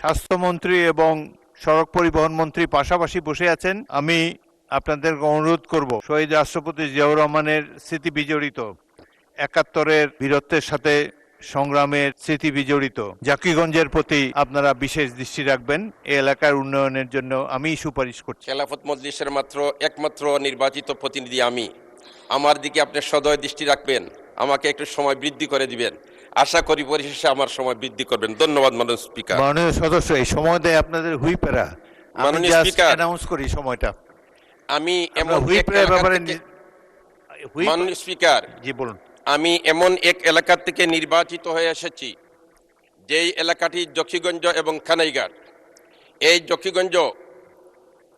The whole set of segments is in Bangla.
স্বাস্থ্যমন্ত্রী এবং সড়ক পরিবহন মন্ত্রী পাশাপাশি বসে আছেন। আমি আপনাদেরকে অনুরোধ করব, শহীদ রাষ্ট্রপতি জিয়াউর রহমানের স্মৃতি বিজড়িত ৭১-এর বীরত্বের সাথে সংগ্রামের স্মৃতি বিজড়িত জাকিগঞ্জের প্রতি আপনারা বিশেষ দৃষ্টি রাখবেন। এই এলাকার উন্নয়নের জন্য আমি সুপারিশ করছি। খেলাফত মজলিসের একমাত্র নির্বাচিত প্রতিনিধি আমি। আমার দিকে আপনি সদয় দৃষ্টি রাখবেন, আমাকে একটু সময় বৃদ্ধি করে দিবেন। আশা করি পরিশেষে আমার সময় বৃদ্ধি করবেন। ধন্যবাদ মাননীয় স্পিকার। মাননীয় সদস্য, এই সময় দেয় আপনাদের হুইপেরা। মাননীয় স্পিকার, অ্যানাউন্স করি সময়টা। আমি মাননীয় স্পিকার, জি বলুন। আমি এমন এক এলাকা থেকে নির্বাচিত হয়ে এসেছি যেই এলাকাটি জকিগঞ্জ এবং কানাইঘাট। এই জকিগঞ্জ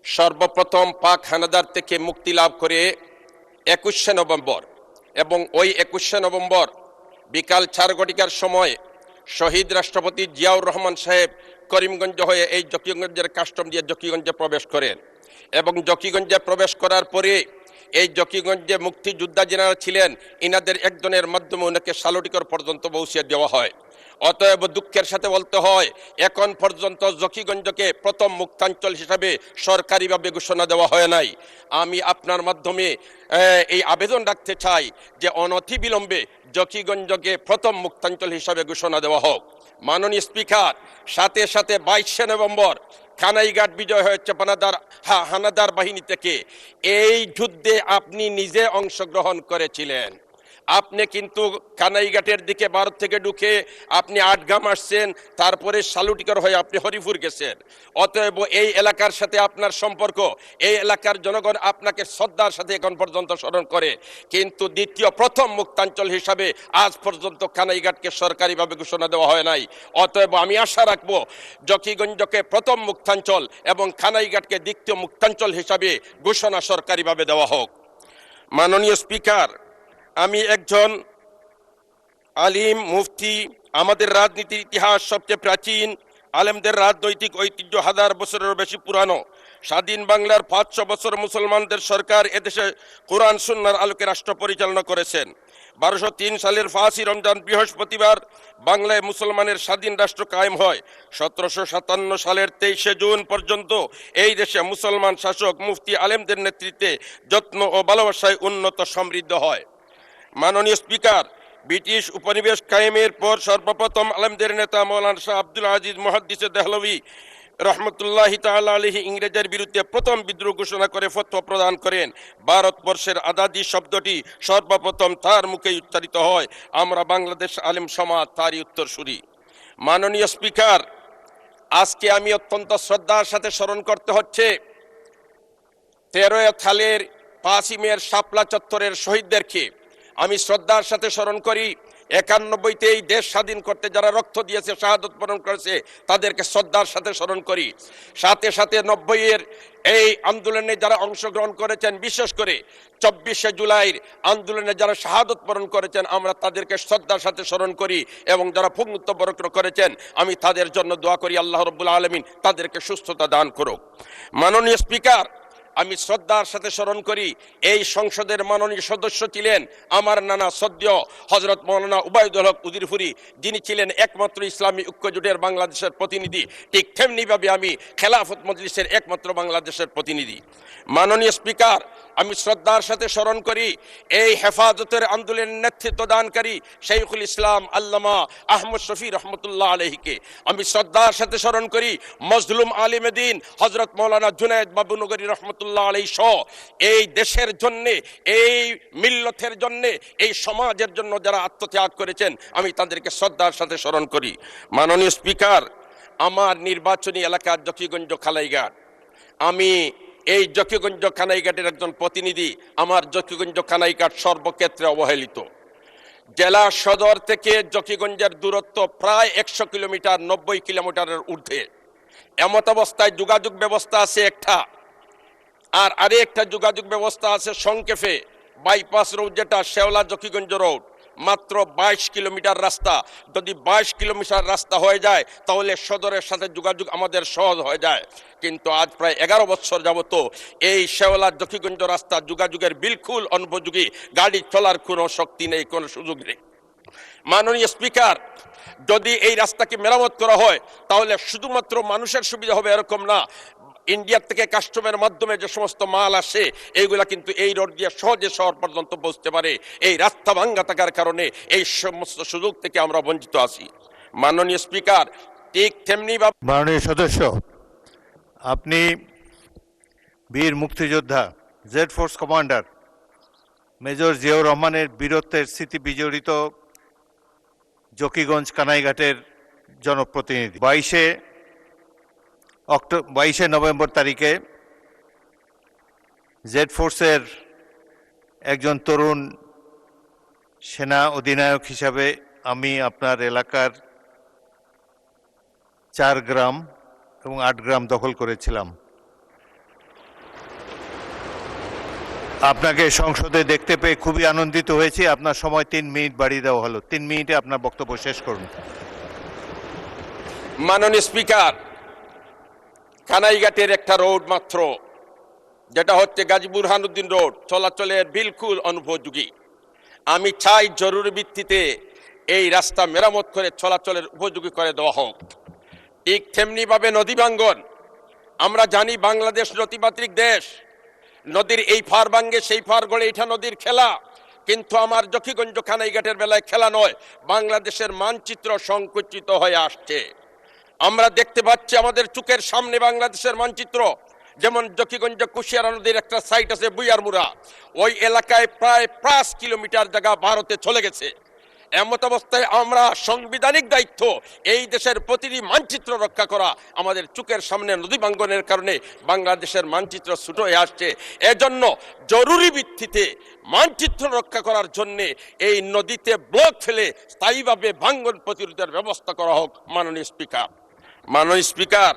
সর্বপ্রথম পাক হানাদার থেকে মুক্তি লাভ করে ২১শে নভেম্বর, এবং ওই ২১শে নভেম্বর বিকাল ৪ ঘটিকার সময় শহীদ রাষ্ট্রপতি জিয়াউর রহমান সাহেব করিমগঞ্জ হয়ে এই জকিগঞ্জের কাস্টম দিয়ে জকিগঞ্জে প্রবেশ করেন, এবং জকিগঞ্জে প্রবেশ করার পরে এই জকিগঞ্জে মুক্তিযোদ্ধা যারা ছিলেন ইনাদের একজনের মাধ্যমে ওনাকে শালটিকর পর্যন্ত পৌঁছে দেওয়া হয়। অতএব দুঃখের সাথে বলতে হয়, এখন পর্যন্ত জকিগঞ্জকে প্রথম মুক্তাঞ্চল হিসাবে সরকারিভাবে ঘোষণা দেওয়া হয় নাই। আমি আপনার মাধ্যমে এই আবেদন রাখতে চাই যে অনতিবিলম্বে জকিগঞ্জকে প্রথম মুক্তাঞ্চল হিসাবে ঘোষণা দেওয়া হোক। মাননীয় স্পিকার, সাথে সাথে ২২শে নভেম্বর কানাইঘাট বিজয় হয়েছে হানাদার বাহিনী থেকে। এই যুদ্ধে আপনি নিজে অংশগ্রহণ করেছিলেন। আপনি কিন্তু কানাইঘাটের দিকে ভারত থেকে ঢুকে আপনি আটগাম আসছেন, তারপরে শালুটিকর হয়ে আপনি হরিপুর গেছেন। অতএব এই এলাকার সাথে আপনার সম্পর্ক, এই এলাকার জনগণ আপনাকে শ্রদ্ধার সাথে এখন পর্যন্ত স্মরণ করে, কিন্তু প্রথম মুক্তাঞ্চল হিসাবে আজ পর্যন্ত কানাইঘাটকে সরকারিভাবে ঘোষণা দেওয়া হয় নাই। অতএব আমি আশা রাখবো জকিগঞ্জকে প্রথম মুক্তাঞ্চল এবং কানাইঘাটকে দ্বিতীয় মুক্তাঞ্চল হিসাবে ঘোষণা সরকারিভাবে দেওয়া হোক। মাননীয় স্পিকার, আমি একজন আলিম মুফতি। আমাদের রাজনীতির ইতিহাস সবচেয়ে প্রাচীন, আলেমদের রাজনৈতিক ঐতিহ্য ১০০০ বছরেরও বেশি পুরানো। স্বাধীন বাংলার ৫০০ বছর মুসলমানদের সরকার এদেশে কোরআন সুন্নাহর আলোকে রাষ্ট্র পরিচালনা করেছেন। ১২০৩ সালের ৫ই রমজান বৃহস্পতিবার বাংলায় মুসলমানের স্বাধীন রাষ্ট্র কায়েম হয়। ১৭৫৭ সালের ২৩শে জুন পর্যন্ত এই দেশে মুসলমান শাসক মুফতি আলেমদের নেতৃত্বে যত্ন ও ভালোবাসায় উন্নত সমৃদ্ধ হয়। মাননীয় স্পিকার, ব্রিটিশ উপনিবেশ কায়েমের পর সর্বপ্রথম আলেমদের নেতা মৌলানা শাহ আব্দুল আজিজ মুহাদ্দিসে দেহলভী রহমতুল্লাহি তাআলা আলাইহি ইংরেজের বিরুদ্ধে প্রথম বিদ্রোহ ঘোষণা করে ফতোয়া প্রদান করেন। ভারতবর্ষের আজাদী শব্দটি সর্বপ্রথম তার মুখে উচ্চারিত হয়। আমরা বাংলাদেশ আলেম সমাজ তারই উত্তরসূরি। মাননীয় স্পিকার, আজকে আমি অত্যন্ত শ্রদ্ধার সাথে স্মরণ করতে হচ্ছে ১৩ সালের ৫ই মের শাপলা চত্বরের শহীদদেরকে। আমি শ্রদ্ধার সাথে স্মরণ করি ৯১-তে এই দেশ স্বাধীন করতে যারা রক্ত দিয়েছে, শাহাদত বরণ করেছে, তাদেরকে শ্রদ্ধার সাথে স্মরণ করি। সাথে সাথে ৯০-এর এই আন্দোলনে যারা অংশগ্রহণ করেছেন, বিশেষ করে ২৪শে জুলাইয়ের আন্দোলনে যারা শাহাদত বরণ করেছেন, আমরা তাদেরকে শ্রদ্ধার সাথে স্মরণ করি, এবং যারা পুঙ্গত্ব বরণ করেছেন আমি তাদের জন্য দোয়া করি আল্লাহ রাব্বুল আলামিন তাদেরকে সুস্থতা দান করুক। মাননীয় স্পিকার, আমি শ্রদ্ধার সাথে স্মরণ করি এই সংসদের মাননীয় সদস্য ছিলেন আমার নানা সদ্য হজরত মৌলানা উবায়দুল হক উজিরপুরী, যিনি ছিলেন একমাত্র ইসলামী ঐক্যজোটের বাংলাদেশের প্রতিনিধি। ঠিক তেমনিভাবে আমি খেলাফত মজলিসের একমাত্র বাংলাদেশের প্রতিনিধি। মাননীয় স্পিকার, আমি শ্রদ্ধার সাথে স্মরণ করি এই হেফাজতের আন্দোলনের নেতৃত্ব দানকারী শাইখুল ইসলাম আল্লামা আহমদ শফি রহমতুল্লাহ আলাইহিকে। আমি শ্রদ্ধার সাথে স্মরণ করি মজলুম আলিমে দ্বীন হজরত মৌলানা জুনায়েদ বাবুনগরী রহমতুল্লাহ আলাইহি সহ এই দেশের জন্যে, এই মিল্লতের জন্যে, এই সমাজের জন্য যারা আত্মত্যাগ করেছেন, আমি তাদেরকে শ্রদ্ধার সাথে স্মরণ করি। মাননীয় স্পিকার, আমার নির্বাচনী এলাকা জকিগঞ্জ কানাইঘাট। আমি এই জকিগঞ্জ কানাইঘাটের একজন প্রতিনিধি। আমার জকিগঞ্জ কানাইঘাট সর্বক্ষেত্রে অবহেলিত। জেলা সদর থেকে জকিগঞ্জের দূরত্ব প্রায় ১০০ কিলোমিটার, ৯০ কিলোমিটারের ঊর্ধ্বে। এমত অবস্থায় যোগাযোগ ব্যবস্থা আছে একটা, আর আরেকটা যোগাযোগ ব্যবস্থা আছে সংক্ষেপে বাইপাস রোড, যেটা শেওলা জকিগঞ্জ রোড, মাত্র ২২ কিলোমিটার রাস্তা। যদি ২২ কিলোমিটার রাস্তা হয়ে যায় তাহলে সদরের সাথে যোগাযোগ আমাদের সহজ হয়ে যায়। কিন্তু আজ প্রায় ১১ বছর যাবত এই শেওলা জকিগঞ্জ রাস্তা যোগাযোগের বিলকুল অনুপযোগী, গাড়ি চলার কোনো শক্তি নেই, কোনো সুযোগ নেই। মাননীয় স্পিকার, যদি এই রাস্তাকে মেরামত করা হয় তাহলে শুধুমাত্র মানুষের সুবিধা হবে এরকম না, ইন্ডিয়ার থেকে কাস্টমের মাধ্যমে যে সমস্ত মাল আসে এইগুলা কিন্তু এই রোড দিয়ে সহজে শহর পর্যন্ত পৌঁছতে পারে। এই রাস্তা ভাঙ্গা থাকার কারণে এই সমস্ত সুযোগ থেকে আমরা বঞ্চিত আছি। মাননীয় স্পিকার, ঠিক তেমনি মাননীয় সদস্য, আপনি বীর মুক্তিযোদ্ধা Z force commander major Ziaur রহমানের বীরত্বের স্মৃতি বিজড়িত জকিগঞ্জ কানাইঘাটের জনপ্রতিনিধি। 22শে নভেম্বর তারিখে জেড ফোর্সের একজন তরুণ সেনা অধিনায়ক হিসাবে আমি আপনার এলাকার 4 গ্রাম এবং 8 গ্রাম দখল করেছিলাম। আপনাকে সংসদে দেখতে পেয়ে খুবই আনন্দিত হয়েছি। আপনার সময় 3 মিনিট বাড়িয়ে দেওয়া হলো। 3 মিনিটে আপনার বক্তব্য শেষ করুন। মাননীয় স্পিকার, কানাইঘাটের একটা রোড মাত্র, যেটা হচ্ছে গাজী বুরহানুদ্দিন রোড, চলাচলের বিলকুল অনুপযোগী। আমি চাই জরুরি ভিত্তিতে এই রাস্তা মেরামত করে চলাচলের উপযোগী করে দেওয়া হোক। ঠিক তেমনিভাবে নদী ভাঙ্গন, আমরা জানি বাংলাদেশ নদীমাতৃক দেশ, নদীর এই পার ভাঙ্গে সেই পার গড়ে, এটা নদীর খেলা। কিন্তু আমার জকিগঞ্জ কানাইঘাটের বেলায় খেলা নয়, বাংলাদেশের মানচিত্র সংকুচিত হয়ে আসছে। আমরা দেখতে পাচ্ছি আমাদের চোখের সামনে বাংলাদেশের মানচিত্র, যেমন জকিগঞ্জ কুশিয়ারা নদীর একটা সাইট আছে বুইয়ারমুড়া, ওই এলাকায় প্রায় 5 কিলোমিটার জায়গা ভারতে চলে গেছে। এমত অবস্থায় আমরা সাংবিধানিক দায়িত্ব এই দেশের প্রতিটি মানচিত্র রক্ষা করা। আমাদের চোখের সামনে নদী ভাঙ্গনের কারণে বাংলাদেশের মানচিত্র ছোট হয়ে আসছে। এজন্য জরুরি ভিত্তিতে মানচিত্র রক্ষা করার জন্য এই নদীতে ব্লক ফেলে স্থায়ীভাবে ভাঙ্গন প্রতিরোধের ব্যবস্থা করা হোক। মাননীয় স্পিকার,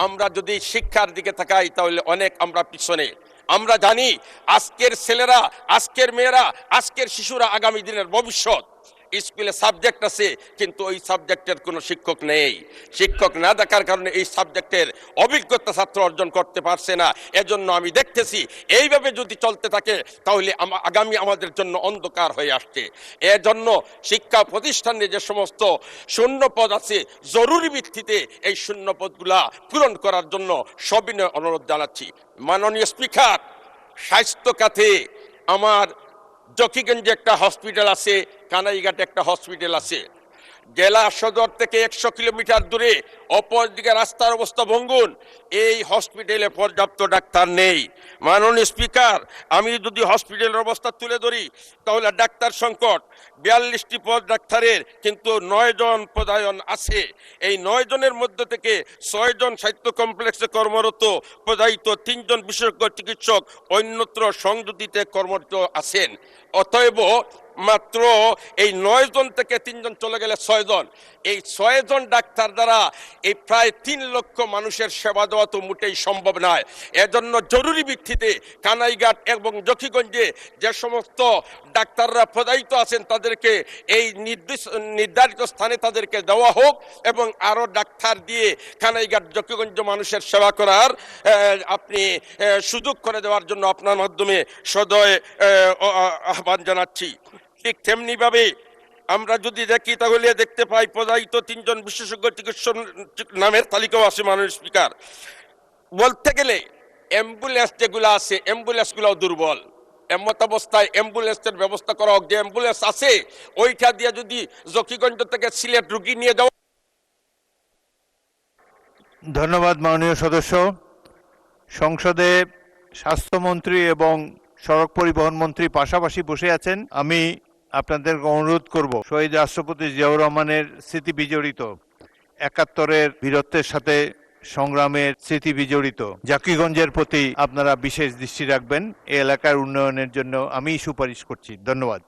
আমরা যদি শিক্ষার দিকে তাকাই তাহলে অনেক আমরা পিছনে। আমরা জানি আজকের ছেলেরা, আজকের মেয়েরা, আজকের শিশুরা আগামী দিনের ভবিষ্যৎ। স্কুলে সাবজেক্ট আছে কিন্তু ওই সাবজেক্টের কোনো শিক্ষক নেই। শিক্ষক না থাকার কারণে এই সাবজেক্টের অভিজ্ঞতা ছাত্র অর্জন করতে পারছে না। এজন্য আমি দেখতেছি এইভাবে যদি চলতে থাকে তাহলে আগামী আমাদের জন্য অন্ধকার হয়ে আসছে। এজন্য শিক্ষা প্রতিষ্ঠানে যে সমস্ত শূন্য পদ আছে, জরুরি ভিত্তিতে এই শূন্য পদগুলা পূরণ করার জন্য সবিনয় অনুরোধ জানাচ্ছি। মাননীয় স্পিকার, স্বাস্থ্য খাতে আমার জকিগঞ্জে একটা হসপিটাল আছে, কানাইঘাটে একটা হসপিটাল আছে। জেলা সদর থেকে 100 কিলোমিটার দূরে, অপরদিকে রাস্তার অবস্থা ভঙ্গুর। এই হসপিটালে পর্যাপ্ত ডাক্তার নেই। মাননীয় স্পিকার, আমি যদি হসপিটালের অবস্থা তুলে ধরি তাহলে ডাক্তার সংকট। 42টি পদ ডাক্তারের, কিন্তু 9 জন পদায়ন আছে। এই 9 জনের মধ্যে থেকে 6 জন সাহিত্য কমপ্লেক্সে কর্মরত পদায়িত, 3 জন বিশেষজ্ঞ চিকিৎসক অন্যত্র সংযুতিতে কর্মরত আছেন। অতএব মাত্র এই 9 জন থেকে 3 জন চলে গেলে 6 জন। এই 6 জন ডাক্তার দ্বারা এই প্রায় 3 লক্ষ মানুষের সেবা দেওয়া তো মোটেই সম্ভব নয়। এজন্য জরুরি ভিত্তিতে কানাইঘাট এবং জকিগঞ্জে যে সমস্ত ডাক্তাররা পদায়িত আছেন তাদেরকে এই নির্ধারিত স্থানে তাদেরকে দেওয়া হোক এবং আরও ডাক্তার দিয়ে কানাইঘাট জকিগঞ্জ মানুষের সেবা করার আপনি সুযোগ করে দেওয়ার জন্য আপনার মাধ্যমে সদয় আহ্বান জানাচ্ছি। ঠিক তেমনিভাবে আমরা যদি দেখি তাহলে দেখতে পাই পদায়িত 3 জন বিশেষজ্ঞ চিকিৎসক নামের তালিকাও আছে। মাননীয় স্পিকার, বলতে গেলে অ্যাম্বুলেন্স যেগুলো আছে, অ্যাম্বুলেন্সগুলোও দুর্বল। এমত অবস্থায় অ্যাম্বুলেন্সের ব্যবস্থা করা হোক। যে অ্যাম্বুলেন্স আছে ওইটা দিয়ে যদি জকিগঞ্জ থেকে সিলেট রুগী নিয়ে যাওয়া। ধন্যবাদ মাননীয় সদস্য। সংসদে স্বাস্থ্যমন্ত্রী এবং সড়ক পরিবহন মন্ত্রী পাশাপাশি বসে আছেন। আমি আপনাদেরকে অনুরোধ করব, শহীদ রাষ্ট্রপতি জিয়াউর রহমানের স্মৃতি বিজড়িত 71-এর বীরত্বের সাথে সংগ্রামের স্মৃতি বিজড়িত জকিগঞ্জের প্রতি আপনারা বিশেষ দৃষ্টি রাখবেন। এই এলাকার উন্নয়নের জন্য আমি সুপারিশ করছি। ধন্যবাদ।